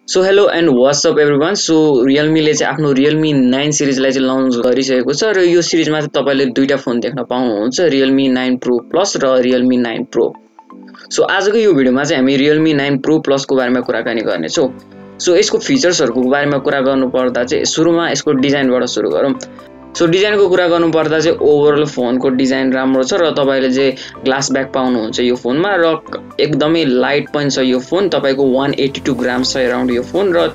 So hello and what's up everyone. So रियलमीले चाहिँ आफ्नो रियलमी 9 सिरिजलाई चाहिँ लन्च गरिसकेको छ र यो सिरिजमा चाहिँ तपाईँले दुईटा फोन देख्न पाउनुहुन्छ, रियलमी 9 प्रो प्लस र रियलमी 9 प्रो। सो आजको यो भिडियोमा चाहिँ हामी रियलमी 9 प्रो प्लसको बारेमा कुराकानी गर्नेछौँ। सो यसको फिचर्सहरूको बारेमा कुरा गर्नुपर्दा चाहिँ सुरुमा यसको डिजाइनबाट सुरु गरौँ। सो डिजाइनको कुरा गर्नुपर्दा चाहिँ ओभरअल फोनको डिजाइन राम्रो छ र तपाईँले चाहिँ ग्लास ब्याक पाउनुहुन्छ यो फोनमा र एकदमै लाइट पनि छ यो फोन। तपाईँको 182 ग्राम छ अराउन्ड यो फोन र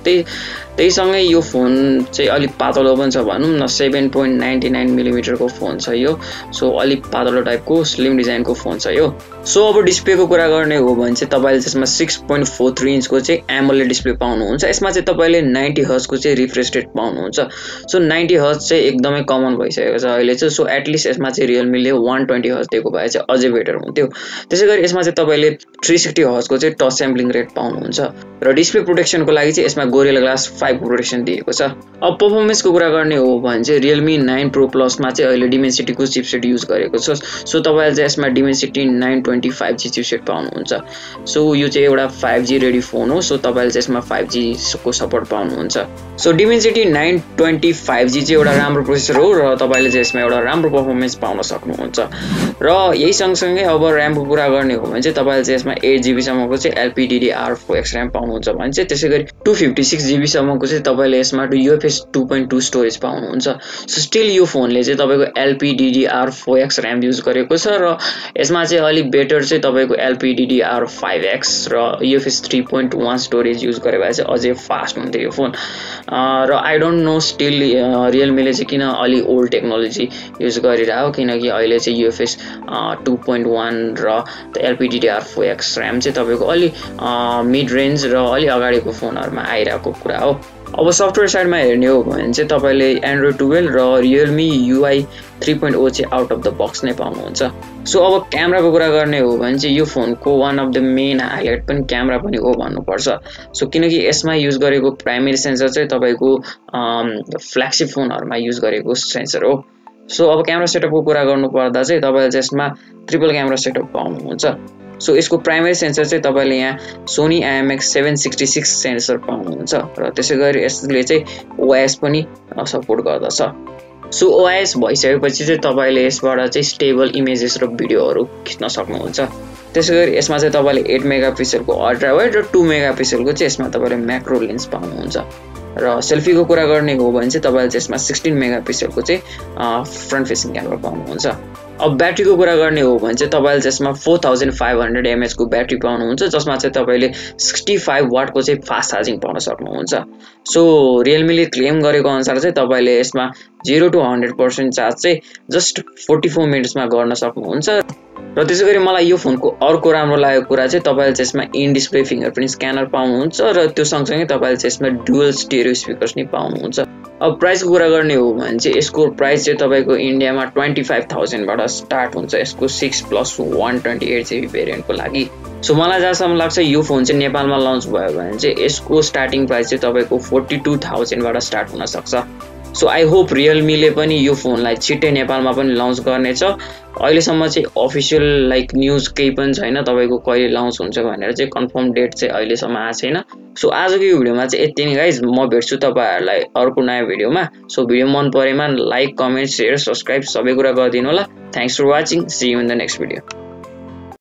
त्यहीसँगै यो फोन चाहिँ अलिक पातलो पनि छ भनौँ न। 7.99 मिलिमिटरको फोन छ यो। सो अलिक पातलो टाइपको स्लिम डिजाइनको फोन छ यो। सो अब डिस्प्लेको कुरा गर्ने हो भने चाहिँ तपाईँले त्यसमा 6.43 इन्चको चाहिँ एमोलेड डिस्प्ले पाउनुहुन्छ। यसमा चाहिँ तपाईँले 90 हर्जको चाहिँ रिफ्रेश रेट पाउनुहुन्छ। सो 90 हर्ज चाहिँ एकदमै कमन भइसकेको छ अहिले चाहिँ। सो एटलिस्ट यसमा चाहिँ रियलमीले 120 हर्ज दिएको भए चाहिँ अझै बेटर हुन्थ्यो। त्यसै गरी यसमा चाहिँ तपाईँले 360 हर्जको चाहिँ टच स्याम्पलिङ रेट पाउनुहुन्छ र डिस्प्ले प्रोटेक्सनको लागि चाहिँ यसमा गोरिल्ला ग्लास 5 प्रोटेक्सन दिएको छ। अब पर्फर्मेन्सको कुरा गर्ने हो भने चाहिँ रियलमी 9 प्रो प्लसमा चाहिँ अहिले डिमेन्सिटीको चिपसेट युज गरेको छ। सो तपाईँले चाहिँ यसमा डिमेन्सिटी 925G चिपसेट पाउनुहुन्छ। सो यो चाहिँ एउटा 5G रेडी फोन हो। सो तपाईँले चाहिँ यसमा 5G को सपोर्ट पाउनुहुन्छ। सो डिमेन्सिटी 925G चाहिँ एउटा राम्रो प्रोसेसर हो र तपाईँले चाहिँ यसमा एउटा राम्रो पर्फर्मेन्स पाउन सक्नुहुन्छ। र यही सँगसँगै अब ऱ्यामको कुरा गर्ने हो भने चाहिँ तपाईँले चाहिँ यसमा 8GB सम्मको चाहिँ LPDDR4X ऱ्याम पाउनुहुन्छ भने चाहिँ त्यसै गरी 256GB सम्मको चाहिँ तपाईँले यसमा UFS 2.2 स्टोरेज पाउनुहुन्छ। सो स्टिल यो फोनले चाहिँ तपाईँको LPDDR4X ऱ्याम युज गरेको छ र यसमा चाहिँ अलिक बेटर चाहिँ तपाईँको LPDDR5X र UFS 3.1 स्टोरेज युज गरे भए चाहिँ अझै फास्ट हुन्थ्यो यो फोन। र आई डोन्ट नो स्टिल रियलमीले चाहिँ किन अलि ओल्ड टेक्नोलोजी युज गरिरहेको, किनकि अहिले चाहिँ UFS 2.1 र LPDDR4X ऱ्याम चाहिँ तपाईँको अलि मिड रेन्ज र अलि अगाडिको फोनहरूमा आइरहेको कुरा हो। अब सफ्टवेयर साइडमा हेर्ने हो भने चाहिँ तपाईँले एन्ड्रोइड 12 र रियलमी UI 3.0 चाहिँ आउट अफ द बक्स नै पाउनुहुन्छ। सो अब क्यामेराको कुरा गर्ने हो भने चाहिँ यो फोनको one of the main highlight पनि क्यामेरा पनि हो भन्नुपर्छ। सो किनकि यसमा युज गरेको प्राइमेरी सेन्सर चाहिँ तपाईँको फ्ल्यागसिप फोनहरूमा युज गरेको सेन्सर हो। सो अब क्यामेरा सेटअपको कुरा गर्नुपर्दा चाहिँ तपाईँले चाहिँ यसमा ट्रिपल क्यामेरा सेटअप पाउनुहुन्छ। सो यसको प्राइमेरी सेन्सर चाहिँ तपाईँले यहाँ सोनी IMX766 सेन्सर पाउनुहुन्छ र त्यसै गरी यसले चाहिँ OIS पनि सपोर्ट गर्दछ। सो OIS भइसकेपछि चाहिँ तपाईँले यसबाट चाहिँ स्टेबल इमेजेस र भिडियोहरू खिच्न सक्नुहुन्छ। त्यसै गरी यसमा चाहिँ तपाईँले 8 मेगापिक्सलको अल्ट्रा वाइड र 2 मेगापिक्सलको चाहिँ यसमा तपाईँले म्याक्रो लेन्स पाउनुहुन्छ। र सेल्फीको कुरा गर्ने हो भने चाहिँ तपाईँले चाहिँ यसमा 16 मेगापिक्सलको चाहिँ फ्रन्ट फेसिङ क्यामेरा पाउनुहुन्छ। अब ब्याट्रीको कुरा गर्ने हो भने चाहिँ तपाईँले यसमा 4500 mAh को ब्याट्री पाउनुहुन्छ, जसमा चाहिँ तपाईँले 65 वाटको चाहिँ फास्ट चार्जिङ पाउन सक्नुहुन्छ। सो रियलमीले क्लेम गरेको अनुसार चाहिँ तपाईँले यसमा 0 to 100% चार्ज चाहिँ जस्ट 44 मिनट्समा गर्न सक्नुहुन्छ। र त्यसै गरी मलाई यो फोनको अर्को राम्रो लागेको कुरा चाहिँ तपाईँले चाहिँ यसमा इन डिस्प्ले फिङ्गरप्रिन्ट स्क्यानर पाउनुहुन्छ र त्यो सँगसँगै तपाईँले चाहिँ यसमा डुअल स्टेरियो स्पिकर्स नै पाउनुहुन्छ। अब प्राइसको कुरा गर्ने हो भने चाहिँ यसको प्राइस चाहिँ तपाईँको इन्डियामा 25,000 बाट स्टार्ट हुन्छ यसको 6+128GB भेरिएन्टको लागि। सो मलाई जहाँसम्म लाग्छ यो फोन चाहिँ नेपालमा लन्च भयो भने चाहिँ यसको स्टार्टिङ प्राइस चाहिँ तपाईँको 42,000 बाट स्टार्ट हुन सक्छ। सो आई होप रियलमीले पनि यो फोनलाई छिट्टै नेपालमा पनि लन्च गर्नेछ। अहिलेसम्म चाहिँ अफिसियल न्युज केही पनि छैन तपाईँको कहिले लन्च हुन्छ भनेर चाहिँ कन्फर्म डेट चाहिँ अहिलेसम्म आएको छैन। सो आजको यो भिडियोमा चाहिँ यति नै गाइज। म भेट्छु तपाईँहरूलाई अर्को नयाँ भिडियोमा। सो भिडियो मन परेमा लाइक, कमेन्ट, सेयर, सब्सक्राइब सबै कुरा गरिदिनु होला। Thanks for watching. See you in the next video.